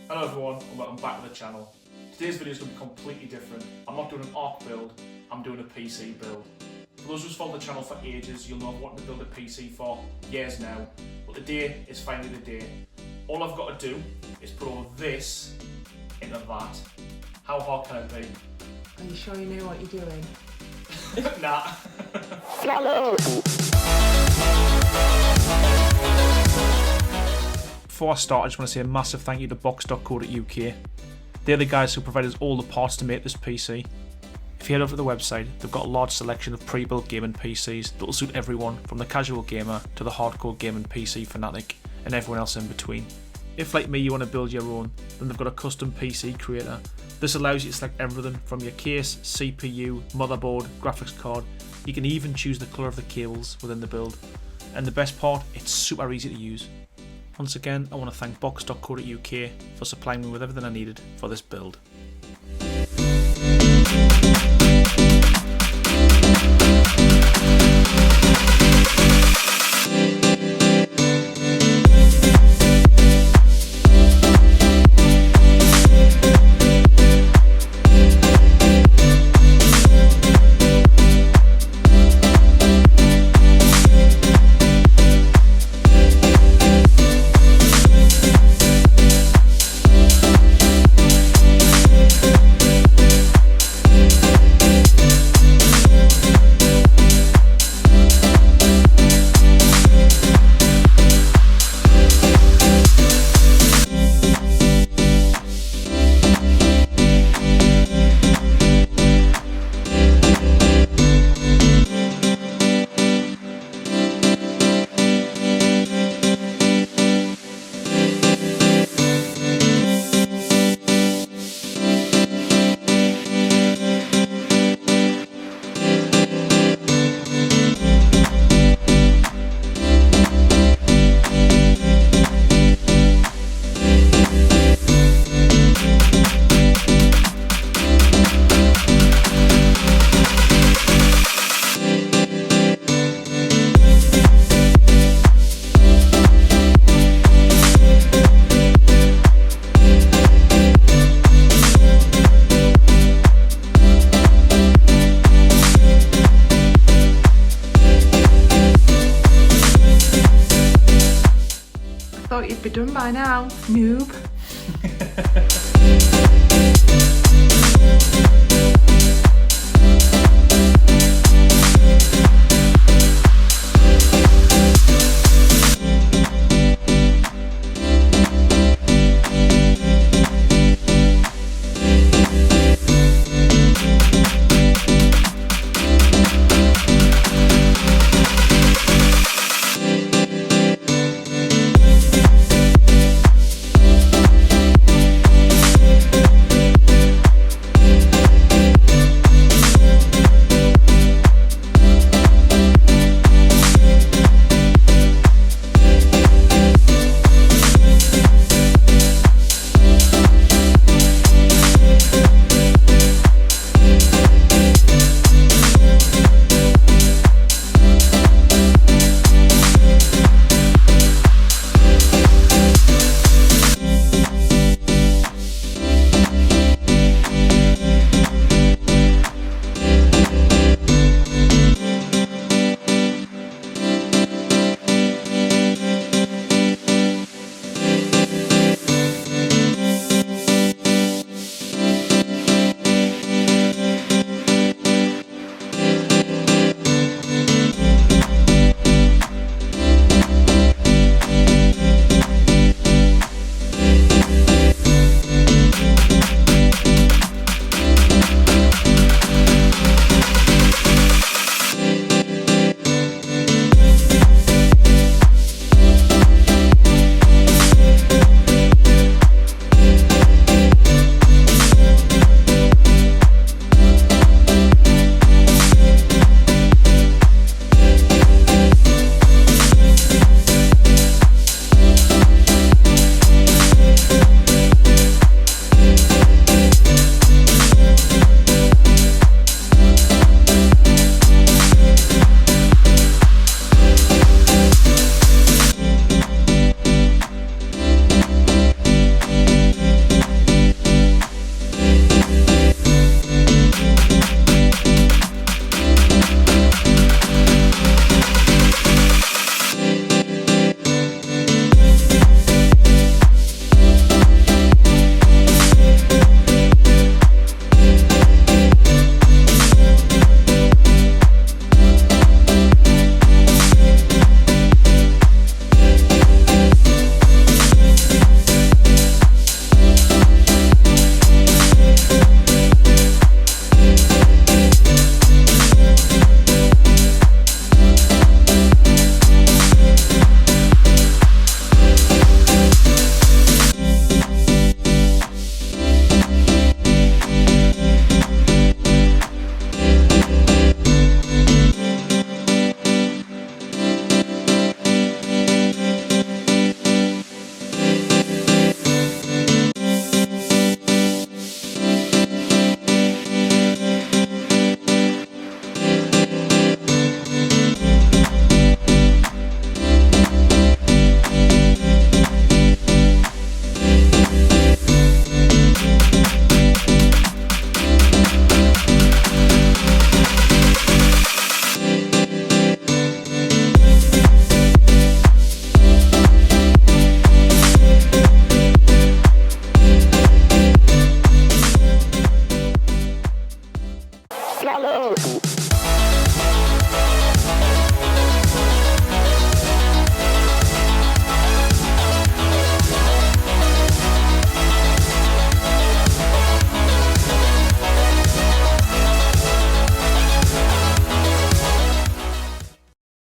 Hello everyone and welcome back to the channel. Today's video is going to be completely different. I'm not doing an ARC build, I'm doing a PC build. For those who've followed the channel for ages, you'll know I've wanted to build a PC for years now. But today is finally the day. All I've got to do is put all of this into that. How hard can it be? Are you sure you know what you're doing? Nah. Before I start, I just want to say a massive thank you to box.co.uk. They're the guys who provided us all the parts to make this PC. If you head over to the website, they've got a large selection of pre-built gaming PCs that will suit everyone from the casual gamer to the hardcore gaming PC fanatic and everyone else in between. If like me you want to build your own, then they've got a custom PC creator. This allows you to select everything from your case, CPU, motherboard, graphics card. You can even choose the colour of the cables within the build. And the best part, it's super easy to use. Once again, I want to thank box.co.uk for supplying me with everything I needed for this build. Thought you'd be done by now, noob.